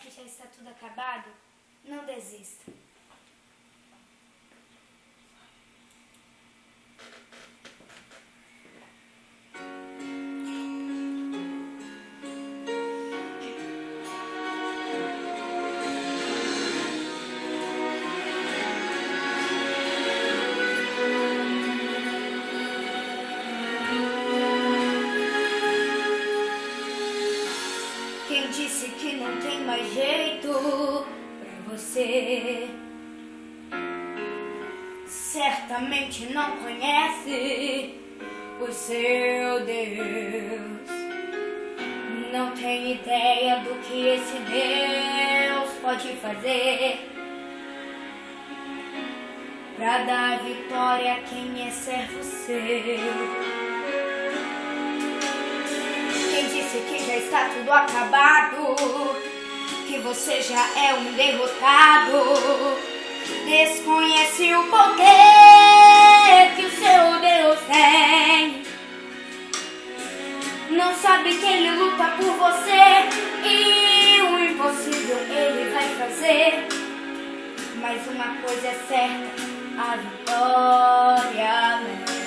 que já está tudo acabado, não desista. Quem disse que não tem mais jeito pra você? Certamente não conhece o seu Deus. Não tem ideia do que esse Deus pode fazer pra dar vitória a quem é servo seu. Quem disse que já está tudo acabado, que você já é um derrotado, desconhece o poder que o seu Deus tem. Não sabe que Ele luta por você e o impossível Ele vai fazer. Mas uma coisa é certa, a vitória vem.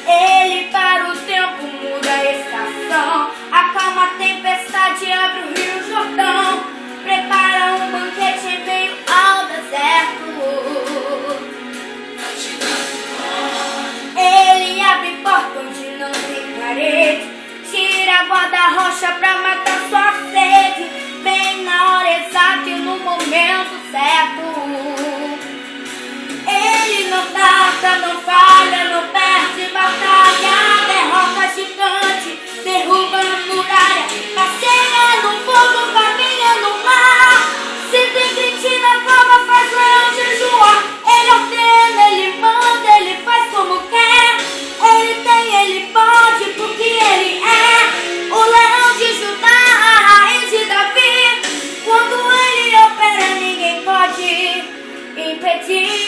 Ele para o tempo, muda a estação, acalma a tempestade, abre o rio Jordão, prepara um banquete em meio ao deserto. Ele abre porta onde não tem parede, tira a guarda-rocha pra matar sua sede, bem na hora exata e no momento certo. Ele não tarda, não falha, não perde batalha, derrota gigante, derruba a muralha, passeia no fogo, caminha no mar, se tem crente na cova, faz leão jejuar. Ele ordena, ele manda, ele faz como quer, ele tem, ele pode, porque ele é o leão de Judá, a raiz de Davi. Quando ele opera, ninguém pode impedir.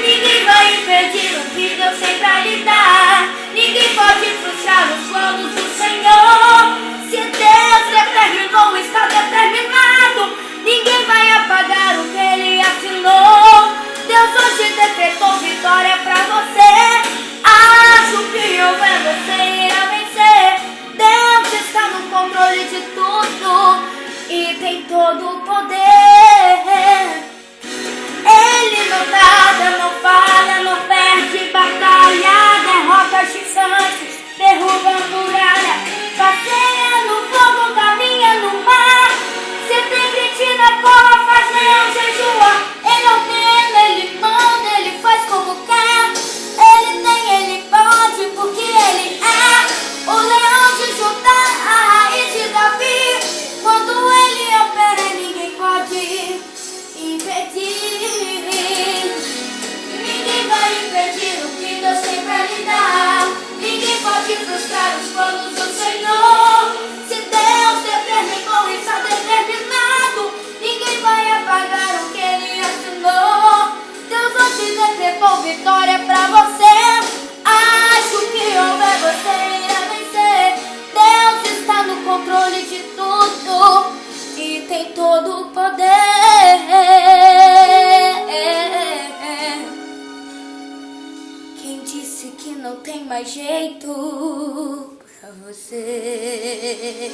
Ninguém vai impedir o que Deus tem pra lhe dar. Ninguém pode frustrar os planos do Senhor. Se Deus determinou, está determinado. Ninguém vai apagar o que Ele assinou. Deus hoje decretou vitória pra você. Acho que houver, você irá vencer. Deus está no controle de tudo e tem todo o poder. Ele não tarda, não falha, não perde batalha, derrota gigantes, derruba a muralha, passeia no fogo, caminha no mar, se tem crente na cova, faz leão jejuar. Ele ordena, ele manda, ele faz como quer, ele tem, ele pode, porque ele é o leão de Judá, a raiz de Davi. Quando ele opera, ninguém pode impedir. Ninguém vai impedir o que Deus tem pra lhe dar. Ninguém pode frustrar os planos do Senhor. Se Deus determinou, está determinado. Ninguém vai apagar o que Ele assinou. Deus hoje decretou vitória pra você. Acho que houver, você irá vencer. Deus está no controle de tudo e tem todo o poder. Quem disse que não tem mais jeito pra você?